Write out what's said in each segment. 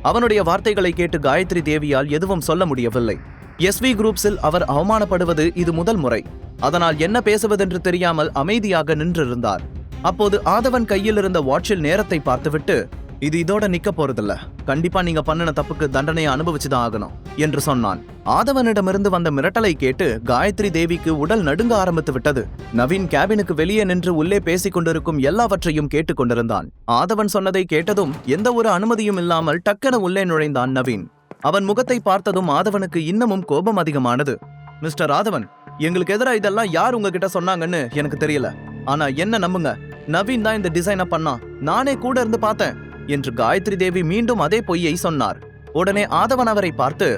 அவனுடைய வார்த்தைகளை கேட்டு காயத்ரி தேவியால் எதுவும் சொல்ல முடியவில்லை. எஸ்வி குரூப்ஸில் அவர் அவமானப்படுவது இது முதல் முறை. அதனால் என்ன பேசுவதென்று தெரியாமல் அமைதியாக நின்றிருந்தார். அப்போது ஆதவன் கையில் இருந்த வாட்சில் நேரத்தை பார்த்துவிட்டு, இது இதோட நிக்க போறதில்ல, கண்டிப்பா நீங்க பண்ணின தப்புக்கு தண்டனையை அனுபவிச்சுதான் ஆகணும் என்று சொன்னான். ஆதவனிடமிருந்து வந்த மிரட்டலை கேட்டு காயத்ரி தேவிக்கு உடல் நடுங்க ஆரம்பித்து விட்டது. நவீன் கேபினுக்கு வெளியே நின்று உள்ளே பேசிக் கொண்டிருக்கும் எல்லாவற்றையும் கேட்டுக் கொண்டிருந்தான். ஆதவன் சொன்னதை கேட்டதும் எந்த ஒரு அனுமதியும் இல்லாமல் டக்கென உள்ளே நுழைந்தான் நவீன். அவன் முகத்தை பார்த்ததும் ஆதவனுக்கு இன்னமும் கோபம் அதிகமானது. மிஸ்டர் ஆதவன், எங்களுக்கு எதிராக இதெல்லாம் யார் உங்ககிட்ட சொன்னாங்கன்னு எனக்கு தெரியல. ஆனா என்ன நம்புங்க, நவீன் தான் இந்த டிசைனை பண்ணான், நானே கூட இருந்து பார்த்தேன் என்று காயத்ரி தேவி மீண்டும் அதே பொய்யை சொன்னார். உடனே ஆதவன் அவரை பார்த்து,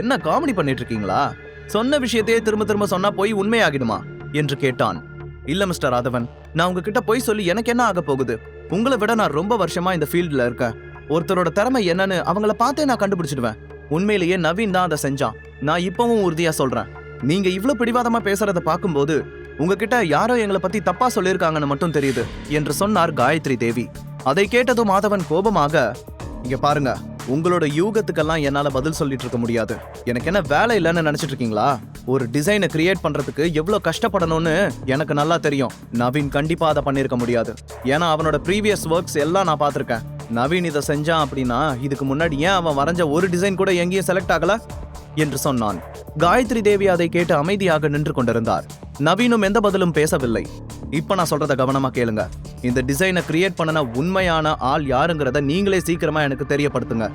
என்ன காமெடி பண்ணிட்டு இருக்கீங்களா? சொன்ன விஷயத்தையே திரும்ப திரும்ப சொன்னா பொய் உண்மையாகிடுமா என்று கேட்டான். இல்ல மிஸ்டர் ஆதவன், நான் உங்ககிட்ட பொய் சொல்லி எனக்கு என்ன ஆக போகுது? உங்களை விட நான் ரொம்ப வருஷமா இந்த ஃபீல்ட்ல இருக்கேன். ஒருத்தரோட திறமை என்னன்னு அவங்கள பார்த்தே நான் கண்டுபிடிச்சிடுவேன். உண்மையிலேயே நவீன் தான் அதை செஞ்சான். நான் இப்பவும் உறுதியா சொல்றேன். நீங்க இவ்வளவு பிடிவாதமா பேசுறத பார்க்கும்போது உங்ககிட்ட யாரோ எங்களை பத்தி தப்பா சொல்லியிருக்காங்கன்னு மட்டும் தெரியுது என்று சொன்னார் காயத்ரி தேவி. அதை கேட்டதும் ஆதவன் கோபமாக, இங்க பாருங்க, உங்களோட யூகத்துக்கெல்லாம் என்னால பதில் சொல்லிட்டு இருக்க முடியாது. எனக்கு என்ன வேலை இல்லைன்னு நினைச்சிட்டு இருக்கீங்களா? ஒரு டிசைனை கிரியேட் பண்றதுக்கு எவ்வளவு கஷ்டப்படணும்னு எனக்கு நல்லா தெரியும். நவீன் கண்டிப்பா அதை பண்ணிருக்க முடியாது. ஏன்னா அவனோட ப்ரீவியஸ் ஒர்க்ஸ் எல்லாம் நான் பார்த்திருக்கேன். நவீன் இதை செஞ்சான் அப்படின்னா இதுக்கு முன்னாடி ஏன் அவன் வரைஞ்ச ஒரு டிசைன் கூட எங்கேயும் செலக்ட் ஆகல என்று சொன்னான். காயத்ரி தேவி அதை கேட்டு அமைதியாக நின்று கொண்டிருந்தார். நவீனும் எந்த பதிலும் பேசவில்லை. இப்ப நான் சொல்றத கவனமா கேளுங்க. இந்த டிசைனை கிரியேட் பண்ணன உண்மையான ஆள் யாருங்கிறத நீங்களே சீக்கிரமா எனக்கு தெரியப்படுத்துங்க.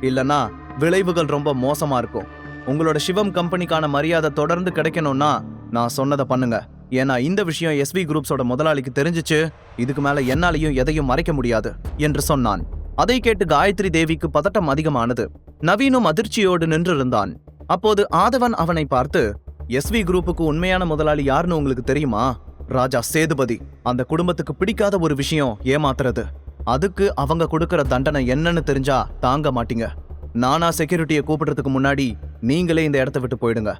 இல்லனா விளைவுகள் ரொம்ப மோசமா இருக்கும். உங்களோட சிவம் கம்பெனிக்கான மரியாதை தொடர்ந்து கிடைக்கணும்னா நான் சொன்னதை பண்ணுங்க. ஏன்னா இந்த விஷயம் எஸ்வி குரூப்ஸோட முதலாளிக்கு தெரிஞ்சிச்சு, இதுக்கு மேல என்னாலையும் எதையும் மறைக்க முடியாது என்று சொன்னான். அதை கேட்டு காயத்ரி தேவிக்கு பதட்டம் அதிகமானது. நவீனும் அதிர்ச்சியோடு நின்றிருந்தான். அப்போது ஆதவன் அவனை பார்த்து, எஸ்வி குரூப்புக்கு உண்மையான முதலாளி யாருன்னு உங்களுக்கு தெரியுமா? ராஜா சேதுபதி. அந்த குடும்பத்துக்கு பிடிக்காத ஒரு விஷயம் ஏமாத்துறது. அதுக்கு அவங்க கொடுக்கற தண்டனை என்னன்னு தெரிஞ்சா தாங்க மாட்டீங்க. நானா செக்யூரிட்டியை கூப்பிடுறதுக்கு முன்னாடி நீங்களே இந்த இடத்த விட்டு போயிடுங்க.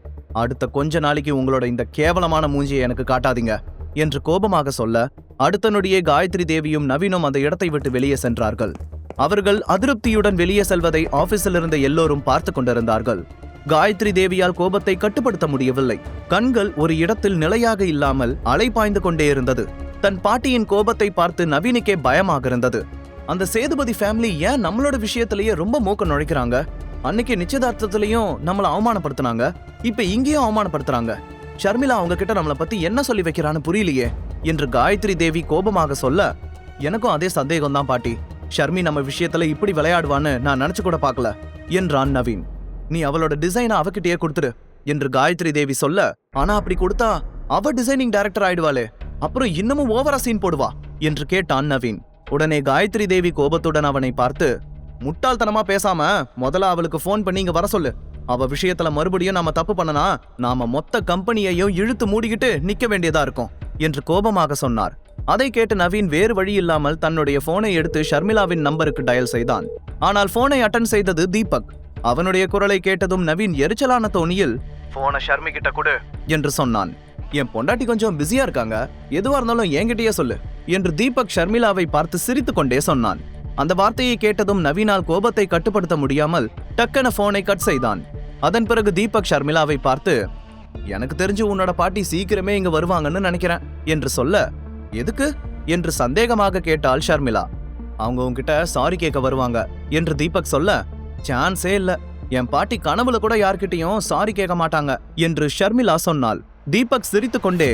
அடுத்த கொஞ்ச நாளைக்கு உங்களோட இந்த கேவலமான மூஞ்சியை எனக்கு காட்டாதீங்க என்று கோபமாக சொல்ல, அடுத்த நொடியே காயத்ரி தேவியும் நவீனும் அந்த இடத்தை விட்டு வெளியே சென்றார்கள். அவர்கள் அதிருப்தியுடன் வெளியே செல்வதை ஆபீஸில் இருந்த எல்லோரும் பார்த்து கொண்டிருந்தார்கள். காயத்ரி தேவியால் கோபத்தை கட்டுப்படுத்த முடியவில்லை. கண்கள் ஒரு இடத்தில் நிலையாக இல்லாமல் அலைபாய்ந்து கொண்டே இருந்தது. தன் பாட்டியின் கோபத்தை பார்த்து நவீனுக்கே பயமாக இருந்தது. அந்த சேதுபதி ஃபேமிலி ஏன் நம்மளோட விஷயத்திலேயே ரொம்ப மூக்க நுழைக்கிறாங்க? அன்னைக்கு நிச்சயதார்த்தத்திலையும் நம்மளை அவமானப்படுத்தினாங்க, இப்ப இங்கேயும் அவமானப்படுத்துறாங்க. ஷர்மிளா அவங்க கிட்ட நம்மளை பத்தி என்ன சொல்லி வைக்கிறான்னு புரியலையே என்று காயத்ரி தேவி கோபமாக சொல்ல, எனக்கும் அதே சந்தேகம் தான் பாட்டி. ஷர்மி நம்ம விஷயத்துல இப்படி விளையாடுவான்னு நான் நினைச்சு கூட பார்க்கல என்றான் நவீன். நீ அவளோட டிசைனை அவகிட்டயே கொடுத்துரு என்று காயத்ரி தேவி சொல்ல, ஆனா அப்படி கொடுத்தா அவ டிசைனிங் டைரக்டர் ஆயிடுவாளே, அப்புறம் இன்னமும் ஓவரா சீன் போடுவா என்று கேட்டான் நவீன். உடனே காயத்ரி தேவி கோபத்துடன் அவனை பார்த்து, முட்டாள்தனமா பேசாம முதல்ல அவளுக்கு போன் பண்ணி இங்க வர சொல்லு. அவ விஷயத்துல மறுபடியும் நாம தப்பு பண்ணனா நாம மொத்த கம்பெனியையும் இழுத்து மூடிக்கிட்டு நிக்க வேண்டியதா இருக்கும் என்று கோபமாக சொன்னார். அதை கேட்டு நவீன் வேறு வழி இல்லாமல் தன்னுடைய போனை எடுத்து ஷர்மிளாவின் நம்பருக்கு டயல் செய்தான். ஆனால் போனை அட்டன் செய்தது தீபக். அவனுடைய குரலை கேட்டதும் நவீன் எரிச்சலான தோணியில், போனை ஷர்மி கிட்ட கொடு என்று சொன்னான். என் பொண்டாட்டி கொஞ்சம் பிஸியா இருக்காங்க, எதுவா இருந்தாலும் என்கிட்டயே சொல்லு என்று தீபக் ஷர்மிளாவை பார்த்து சிரித்து கொண்டே சொன்னான். அந்த வார்த்தையை கேட்டதும் நவீனால் கோபத்தை கட்டுப்படுத்த முடியாமல் டக்கென போனை கட் செய்தான். அதன் பிறகு தீபக் ஷர்மிளாவை பார்த்து, எனக்கு தெரிஞ்சு உன்னோட பாட்டி சீக்கிரமே இங்க வருவாங்கன்னு நினைக்கிறேன் என்று சொல்ல, எதுக்கு என்று சந்தேகமாக கேட்டாள் ஷர்மிளா. அவங்க உன்கிட்ட சாரி கேட்க வருவாங்க என்று தீபக் சொல்ல, சான்ஸே இல்ல, என் பாட்டி கனவுல கூட யார்கிட்டையும் சாரி கேட்க மாட்டாங்க என்று ஷர்மிளா சொன்னாள். தீபக் சிரித்து கொண்டே,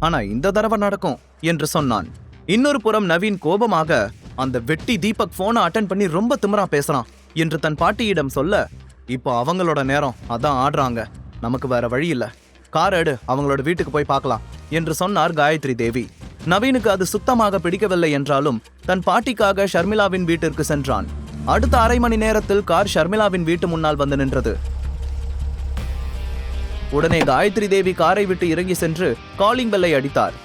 ஆனா இந்த தடவை நடக்கும் என்று சொன்னான். இன்னொரு புறம் நவீன் கோபமாக, அந்த வெட்டி தீபக் போனை அட்டென்ட் பண்ணி ரொம்ப திமிரா பேசுறான் என்று தன் பாட்டியிடம் சொல்ல, இப்போ அவங்களோட நேரம், அதான் ஆடுறாங்க, நமக்கு வேற வழி இல்ல, கார் எடு, அவங்களோட வீட்டுக்கு போய் பார்க்கலாம் என்று சொன்னார் காயத்ரி தேவி. நவீனுக்கு அது சுத்தமாக பிடிக்கவில்லை என்றாலும் தன் பாட்டிக்காக ஷர்மிளாவின் வீட்டிற்கு சென்றான். அடுத்த அரை மணி நேரத்தில் கார் ஷர்மிளாவின் வீட்டு முன்னால் வந்து நின்றது. உடனே காயத்ரி தேவி காரை விட்டு இறங்கி சென்று காலிங் பெல்லை அடித்தார்.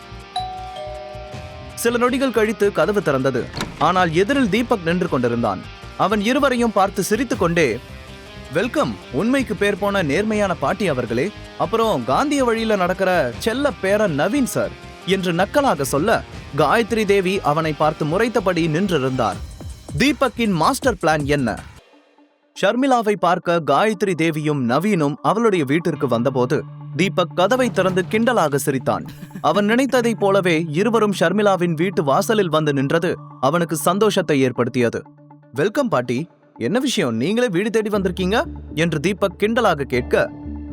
சில நொடிகள் கழித்து கதவு திறந்தது. ஆனால் எதிரில் தீபக் நின்று கொண்டிருந்தான். அவன் இருவரையும் பார்த்து சிரித்துக் கொண்டே, வெல்கம், உண்மைக்கு பேர் போன நேர்மையான பாட்டி அவர்களே, அப்புறம் காந்திய வழியில நடக்கிற செல்ல பேரன் நவீன் சார் என்று நக்கலாக சொல்ல, காயத்ரி தேவி அவனை பார்த்து முறைத்தபடி நின்றிருந்தார். தீபக்கின் மாஸ்டர் பிளான் என்ன? ஷர்மிளாவை பார்க்க காயத்ரி தேவியும் நவீனும் அவளுடைய வீட்டிற்கு வந்தபோது தீபக் கதவை திறந்து கிண்டலாக சிரித்தான். அவன் நினைத்ததைப் போலவே இருவரும் ஷர்மிளாவின் வீட்டு வாசலில் வந்து நின்றது அவனுக்கு சந்தோஷத்தை ஏற்படுத்தியது. வெல்கம் பாட்டி, என்ன விஷயம், நீங்களே வீடு தேடி வந்திருக்கீங்க என்று தீபக் கிண்டலாக கேட்க,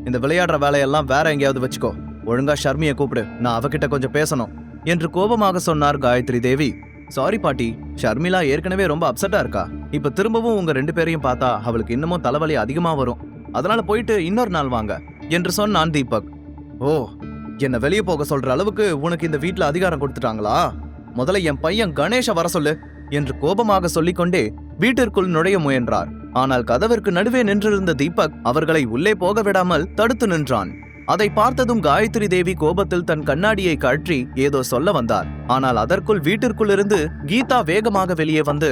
இந்த விளையாடுற வேலையெல்லாம் வேற எங்கேயாவது வச்சுக்கோ, ஒழுங்கா ஷர்மியை கூப்பிடு, நான் அவகிட்ட கொஞ்சம் பேசணும் என்று கோபமாக சொன்னார் காயத்ரி தேவி. சாரி பாட்டி, ஷர்மிளா ஏற்கனவே ரொம்ப அப்செட்டா இருக்கா. இப்ப திரும்பவும் உங்க 2 பேரையும் பார்த்தா அவளுக்கு இன்னமும் தலைவலி அதிகமா வரும். அதனால போயிட்டு இன்னொரு நாள் வாங்க என்று சொன்னான் தீபக். ஓ, என்ன வெளியே போக சொல்ற அளவுக்கு உனக்கு இந்த வீட்டுல அதிகாரம் கொடுத்துட்டாங்களா? முதல்ல என் பையன் கணேஷ வர சொல்லு என்று கோபமாக சொல்லிக்கொண்டே வீட்டிற்குள் நுழைய முயன்றார். ஆனால் கதவிற்கு நடுவே நின்றிருந்த தீபக் அவர்களை உள்ளே போக விடாமல் தடுத்து நின்றான். அதை பார்த்ததும் காயத்ரி தேவி கோபத்தில் தன் கண்ணாடியை கழற்றி ஏதோ சொல்ல வந்தார். ஆனால் அதற்குள் வீட்டிற்குள் இருந்து கீதா வேகமாக வெளியே வந்து,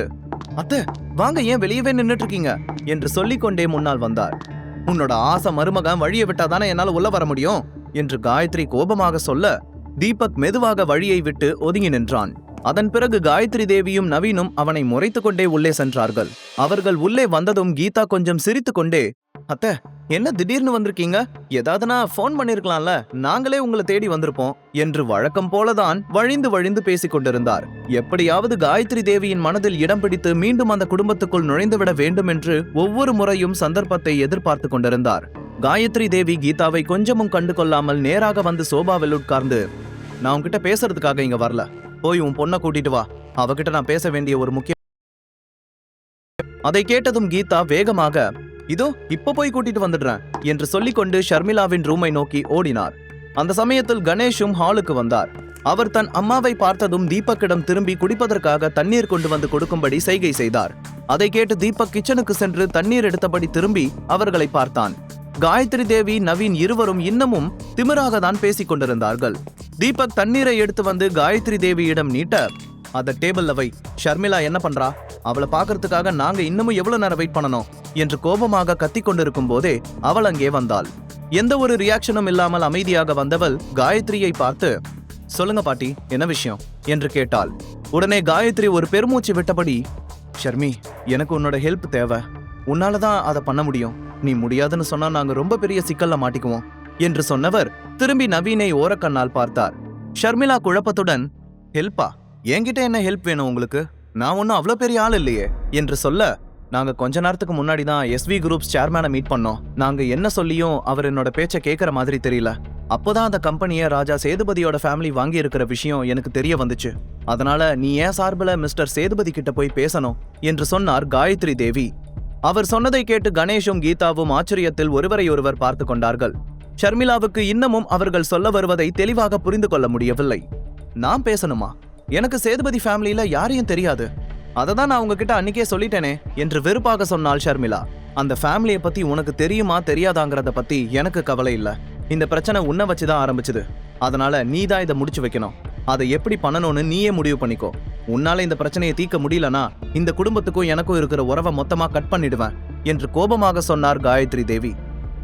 அத்தை வாங்க, ஏன் வெளியவே நின்னுட்டு இருக்கீங்க என்று சொல்லிக்கொண்டே முன்னால் வந்தார். உன்னோட ஆசை மருமகன் வழியை விட்டாதானே என்னால உள்ள வர முடியும் என்று காயத்ரி கோபமாக சொல்ல, தீபக் மெதுவாக வழியை விட்டு ஒதுங்கி நின்றான். அதன் பிறகு காயத்ரி தேவியும் நவீனும் அவனை முறைத்துக் கொண்டே உள்ளே சென்றார்கள். அவர்கள் உள்ளே வந்ததும் கீதா கொஞ்சம் சிரித்து கொண்டே, அத்தை என்ன திடீர்னு வந்திருக்கீங்க, ஏதாவதுனா போன் பண்ணிருக்கலாம்ல, நாங்களே உங்களை தேடி வந்திருப்போம் என்று வழக்கம் போலதான் வழிந்து பேசிக் கொண்டிருந்தார். எப்படியாவது காயத்ரி தேவியின் மனதில் இடம் பிடித்து மீண்டும் அந்த குடும்பத்துக்குள் நுழைந்துவிட வேண்டும் என்று ஒவ்வொரு முறையும் சந்தர்ப்பத்தை எதிர்பார்த்து கொண்டிருந்தார். காயத்ரி தேவி கீதாவை கொஞ்சமும் கண்டு கொள்ளாமல் நேராக வந்து சோபாவில் உட்கார்ந்து, நான் உன்கிட்ட பேசுறதுக்காக இங்க வரல, போய் உன் பொண்ணை கூட்டிட்டு வா, அவகிட்ட நான் பேச வேண்டிய ஒரு முக்கிய. அதை கேட்டதும் கீதா வேகமாக, இதோ இப்ப போய் கூட்டிட்டு வந்துடுறேன் என்று சொல்லிக்கொண்டு ஷர்மிளாவின் ரூமை நோக்கி ஓடினார். அந்த சமயத்தில் கணேஷும் ஹாலுக்கு வந்தார். அவர் தன் அம்மாவை பார்த்ததும் தீபக்கிடம் திரும்பி குடிப்பதற்காக தண்ணீர் கொண்டு வந்து கொடுக்கும்படி செய்கை செய்தார். அதை கேட்டு தீபக் கிச்சனுக்கு சென்று தண்ணீர் எடுத்தபடி திரும்பி அவர்களை பார்த்தான். காயத்ரி தேவி நவீன் இருவரும் இன்னமும் திமிராக தான் பேசிக் கொண்டிருந்தார்கள். தீபக் தண்ணீரை எடுத்து வந்து காயத்ரி தேவியிடம் நீட்ட, அத டேபிள்ல வை, ஷர்மிளா என்ன பண்றா, அவளை பாக்குறதுக்காக நாங்க இன்னமும் எவ்வளவு நேரம் வெயிட் பண்ணணும் என்று கோபமாக கத்திக் கொண்டிருக்கும் போதே அவள் அங்கே வந்தாள். எந்த ஒரு ரியாக்ஷனும் இல்லாமல் அமைதியாக வந்தவள் காயத்ரியை பார்த்து, சொல்லுங்க பாட்டி, என்ன விஷயம் என்று கேட்டாள். உடனே காயத்ரி ஒரு பெருமூச்சு விட்டபடி, ஷர்மி, எனக்கு உன்னோட ஹெல்ப் தேவை, உன்னாலதான் அதை பண்ண முடியும், நீ முடியாதுன்னு சொன்னா நாங்க ரொம்ப பெரிய சிக்கல்ல மாட்டிக்குவோம் என்று சொன்னவர் திரும்பி நவீனை ஓரக்கண்ணால் பார்த்தார். ஷர்மிளா குழப்பத்துடன், ஹெல்ப்பா, என்கிட்ட என்ன ஹெல்ப் வேணும் உங்களுக்கு, நான் ஒன்னும் அவ்வளவு பெரிய ஆள் இல்லையே என்று சொல்ல, நாங்க கொஞ்ச நேரத்துக்கு முன்னாடி தான் SV குரூப்ஸ் சேர்மேனை மீட் பண்ணோம். நாங்க என்ன சொல்லியும் அவர் என்னோட பேச்ச கேட்கற மாதிரி தெரியல. அப்போதான் அந்த கம்பெனியை ராஜா சேதுபதியோட ஃபேமிலி வாங்கி இருக்கிற விஷயம் எனக்கு தெரிய வந்துச்சு. அதனால நீ ஏன் சார்பில் மிஸ்டர் சேதுபதி கிட்ட போய் பேசணும் என்று சொன்னார் காயத்ரி தேவி. அவர் சொன்னதை கேட்டு கணேஷும் கீதாவும் ஆச்சரியத்தில் ஒருவரை ஒருவர் பார்த்து கொண்டார்கள். ஷர்மிளாவுக்கு இன்னமும் அவர்கள் சொல்ல வருவதை தெளிவாக புரிந்து கொள்ள முடியவில்லை. நான் பேசணுமா? எனக்கு சேதுபதி ஃபேமிலியில யாரையும் தெரியாது, அததான் நான் உங்ககிட்ட அன்னைக்கே சொல்லிட்டேனே என்று வெறுப்பாக சொன்னாள் ஷர்மிளா. அந்த ஃபேமிலியை பத்தி உனக்கு தெரியுமா தெரியாதாங்கிறத பத்தி எனக்கு கவலை இல்ல. இந்த பிரச்சனை உன்னை வச்சுதான் ஆரம்பிச்சது, அதனால நீ தான் இதை முடிச்சு வைக்கணும். அதை எப்படி பண்ணணும்னு நீயே முடிவு பண்ணிக்கோ. உன்னால இந்த பிரச்சனையை தீர்க்க முடியலனா இந்த குடும்பத்துக்கும் எனக்கும் இருக்கிற உறவை மொத்தமா கட் பண்ணிடுவேன் என்று கோபமாக சொன்னார் காயத்ரி தேவி.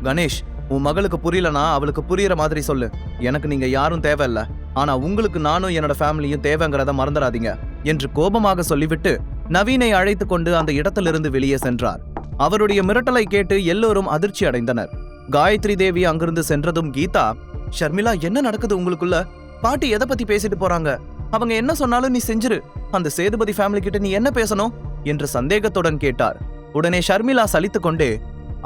கணேஷ், உன் மகளுக்கு புரியலனா அவளுக்கு புரியுற மாதிரி சொல்லு. எனக்கு நீங்க யாரும் தேவையில்ல, ஆனா உங்களுக்கு நானும் என்னோட ஃபேமிலியும் தேவைங்கிறத மறந்துடாதீங்க என்று கோபமாக சொல்லிவிட்டு நவீனை அழைத்து கொண்டு அந்த இடத்திலிருந்து வெளியே சென்றார். அவருடைய மிரட்டலை கேட்டு எல்லோரும் அதிர்ச்சி அடைந்தனர். காயத்ரி தேவி அங்கிருந்து சென்றதும் கீதா, ஷர்மிளா, என்ன நடக்குது உங்களுக்குள்ள? பாட்டி எதை பத்தி பேசிட்டு போறாங்க? அவங்க என்ன சொன்னாலும் நீ செஞ்சிரு. அந்த சேதுபதி ஃபேமிலி கிட்ட நீ என்ன பேசணும் என்று சந்தேகத்துடன் கேட்டார். உடனே ஷர்மிளா சலித்து கொண்டே,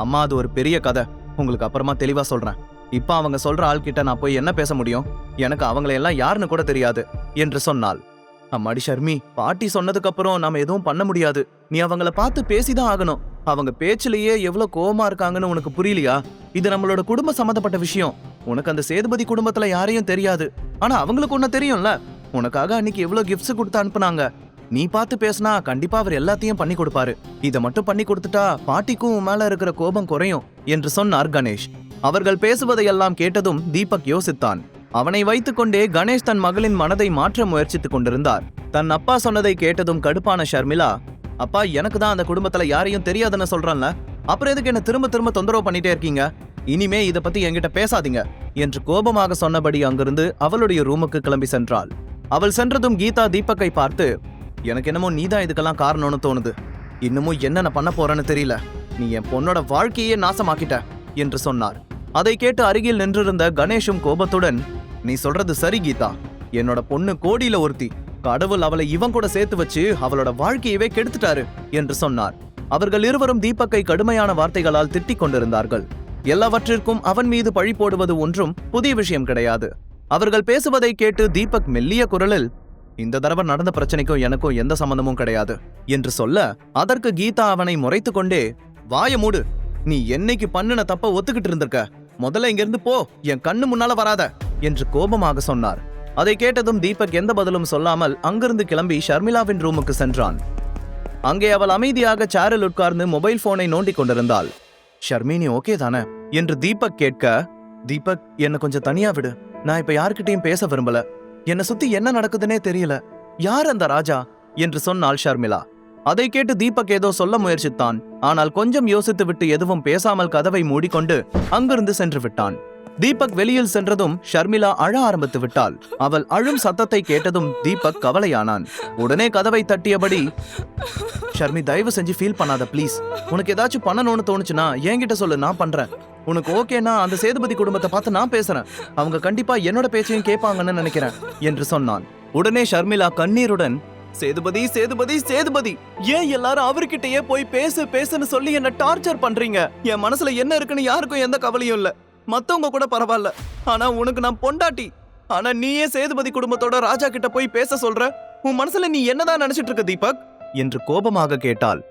அம்மா, அது ஒரு பெரிய கதை, உங்களுக்கு அப்புறமா தெளிவா சொல்றேன். இப்ப அவங்க சொல்ற ஆள் கிட்ட நான் போய் என்ன பேச முடியும்? எனக்கு அவங்களையெல்லாம் யாருன்னு கூட தெரியாது என்று சொன்னாள். அம்மாடி ஷர்மி, பாட்டி சொன்னதுக்கு அப்புறம் நாம எதுவும் பண்ண முடியாது. நீ அவங்கள பார்த்து பேசிதான் ஆகணும். அவங்க பேச்சிலேயே எவ்வளவு கோவமா இருக்காங்கன்னு உனக்கு புரியலையா? இது நம்மளோட குடும்ப சம்பந்தப்பட்ட விஷயம். உனக்கு அந்த சேதுபதி குடும்பத்துல யாரையும் தெரியாது, ஆனா அவங்களுக்கு ஒண்ணு தெரியும்ல. உனக்காக அன்னைக்கு எவ்வளவு கிஃப்ட்ஸ் கொடுத்து அனுப்புனாங்க. நீ பார்த்து பேசினா கண்டிப்பா அவர் எல்லாத்தையும் பண்ணி கொடுப்பாரு. இதை மட்டும் பண்ணி கொடுத்துட்டா பாட்டிக்கும் உன் மேல இருக்கிற கோபம் குறையும் என்று சொன்னார் கணேஷ். அவர்கள் பேசுவதையெல்லாம் கேட்டதும் தீபக் யோசித்தான். அவனை வைத்துக்கொண்டே கணேஷ் தன் மகளின் மனதை மாற்ற முயற்சித்துக் கொண்டிருந்தார். தன் அப்பா சொன்னதை கேட்டதும் கடுப்பான ஷர்மிளா, அப்பா, எனக்கு தான் அந்த குடும்பத்துல யாரையும் தெரியாதுன்னு சொல்றேன்ல, அப்புறம் எதுக்கு என்ன திரும்ப திரும்ப தொந்தரவு பண்ணிட்டே இருக்கீங்க? இனிமே இதை பத்தி என்கிட்ட பேசாதீங்க என்று கோபமாக சொன்னபடி அங்கிருந்து அவளுடைய ரூமுக்கு கிளம்பி சென்றாள். அவள் சென்றதும் கீதா தீபக்கை பார்த்து, எனக்கு என்னமோ நீதான் இதுக்கெல்லாம் காரணம்னு தோணுது. இன்னமும் என்னென்ன பண்ண போறேன்னு தெரியல. நீ என் பொண்ணோட வாழ்க்கையே நாசமாக்கிட்ட என்று சொன்னார். அதை கேட்டு அருகில் நின்றிருந்த கணேஷும் கோபத்துடன், நீ சொல்றது சரி கீதா, என்னோட பொண்ணு கோடியில ஒருத்தி, கடவுள் அவளை இவன் கூட சேர்த்து வச்சு அவளோட வாழ்க்கையவே கெடுத்துட்டாரு என்று சொன்னார். அவர்கள் இருவரும் தீபக்கை கடுமையான வார்த்தைகளால் திட்டிக் கொண்டிருந்தார்கள். எல்லாவற்றிற்கும் அவன் மீது பழி போடுவது ஒன்றும் புதிய விஷயம் கிடையாது. அவர்கள் பேசுவதை கேட்டு தீபக் மெல்லிய குரலில், இந்த தடவை நடந்த பிரச்சனைக்கும் எனக்கும் எந்த சம்பந்தமும் கிடையாது என்று சொல்ல, அதற்கு கீதா அவனை முறைத்து கொண்டே, வாய மூடு, நீ என்னைக்கு பண்ணுன தப்ப ஒத்துக்கிட்டு இருந்திருக்க, முதல்ல இங்கிருந்து போ, என் கண்ணு முன்னால வராத என்று கோபமாக சொன்னார். அதை கேட்டதும் தீபக் எந்த பதிலும் சொல்லாமல் அங்கிருந்து கிளம்பி ஷர்மிளாவின் ரூமுக்கு சென்றான். அங்கே அவள் அமைதியாக சேரில் உட்கார்ந்து மொபைல் போனை நோண்டிக் கொண்டிருந்தாள். ஷர்மினி ஓகே தானே என்று தீபக் கேட்க, தீபக் என்ன கொஞ்சம் தனியா விடு, நான் இப்ப யார்கிட்டயும் பேச விரும்பல, என்ன சுத்தி என்ன நடக்குதுன்னே தெரியல, யார் அந்த ராஜா என்று சொன்னாள் ஷர்மிளா. அதை கேட்டு தீபக் ஏதோ சொல்ல முயற்சித்தான். ஆனால் கொஞ்சம் யோசித்து விட்டு எதுவும் பேசாமல் கதவை மூடிக்கொண்டு அங்கிருந்து சென்று விட்டான். தீபக் வெளியில் சென்றதும் ஷர்மிளா அழ ஆரம்பித்து விட்டாள். அவள் அழும் சத்தத்தை கேட்டதும் தீபக் கவலையானான். உடனே கதவை தட்டியபடி, ஷர்மி தயவு செஞ்சு ஃபீல் பண்ணாத ப்ளீஸ், உனக்கு ஏதாச்சும் பண்ணணும்னு தோணுச்சுன்னா என்கிட்ட சொல்லு, நான் பண்றேன். உனக்கு ஓகேனா அந்த சேதுபதி குடும்பத்தை பார்த்து நான் பேசுறேன், அவங்க கண்டிப்பா என்னோட பேச்சையும் கேட்பாங்கன்னு நினைக்கிறேன் என்று சொன்னான். உடனே ஷர்மிளா கண்ணீருடன், சேதுபதி சேதுபதி சேதுபதி, ஏன் எல்லாரும் அவர்கிட்டயே போய் பேசுன்னு சொல்லி என்ன டார்ச்சர் பண்றீங்க? என் மனசுல என்ன இருக்குன்னு யாருக்கும் எந்த கவலையும் இல்ல, மத்தவங்க கூட பரவாயில்ல, ஆனா உனக்கு நான் பொண்டாட்டி, ஆனா நீயே சேதுபதி குடும்பத்தோட ராஜா கிட்ட போய் பேச சொல்ற, உன் மனசுல நீ என்னதான் நினைச்சிட்டு இருக்க தீபக் என்று கோபமாக கேட்டாள்.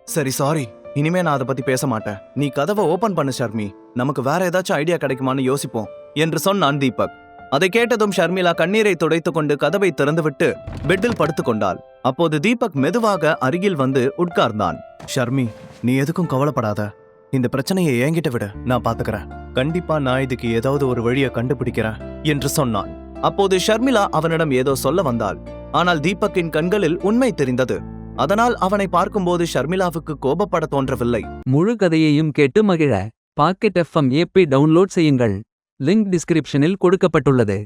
சரி சாரி, இனிமே நான் அதை பத்தி பேச மாட்டேன், நீ கதவை ஓபன் பண்ணு ஷர்மி, நமக்கு வேற ஏதாச்சும் ஐடியா கிடைக்குமான்னு யோசிப்போம் என்று சொன்னான் தீபக். அதை கேட்டதும் ஷர்மிளா கண்ணீரை துடைத்துக் கொண்டு கதவை திறந்துவிட்டு பெட்டில் படுத்துக் கொண்டாள். அப்போது தீபக் மெதுவாக அருகில் வந்து உட்கார்ந்தான். ஷர்மி, நீ எதுக்கும் கவலைப்படாத, இந்த பிரச்சனையை என்கிட்ட விட, நான் பாத்துக்கிறேன், கண்டிப்பா நான் இதுக்கு ஏதாவது ஒரு வழியை கண்டுபிடிக்கிறேன் என்று சொன்னான். அப்போது ஷர்மிளா அவனிடம் ஏதோ சொல்ல வந்தாள். ஆனால் தீபக்கின் கண்களில் உண்மை தெரிந்தது. அதனால் அவனை பார்க்கும்போது ஷர்மிளாவுக்கு கோபப்பட தோன்றவில்லை. முழு கதையையும் கேட்டு மகிழ பாக்கெட் FM ஆப்பை டவுன்லோட் செய்யுங்கள். லிங்க் டிஸ்கிரிப்ஷனில் கொடுக்கப்பட்டுள்ளது.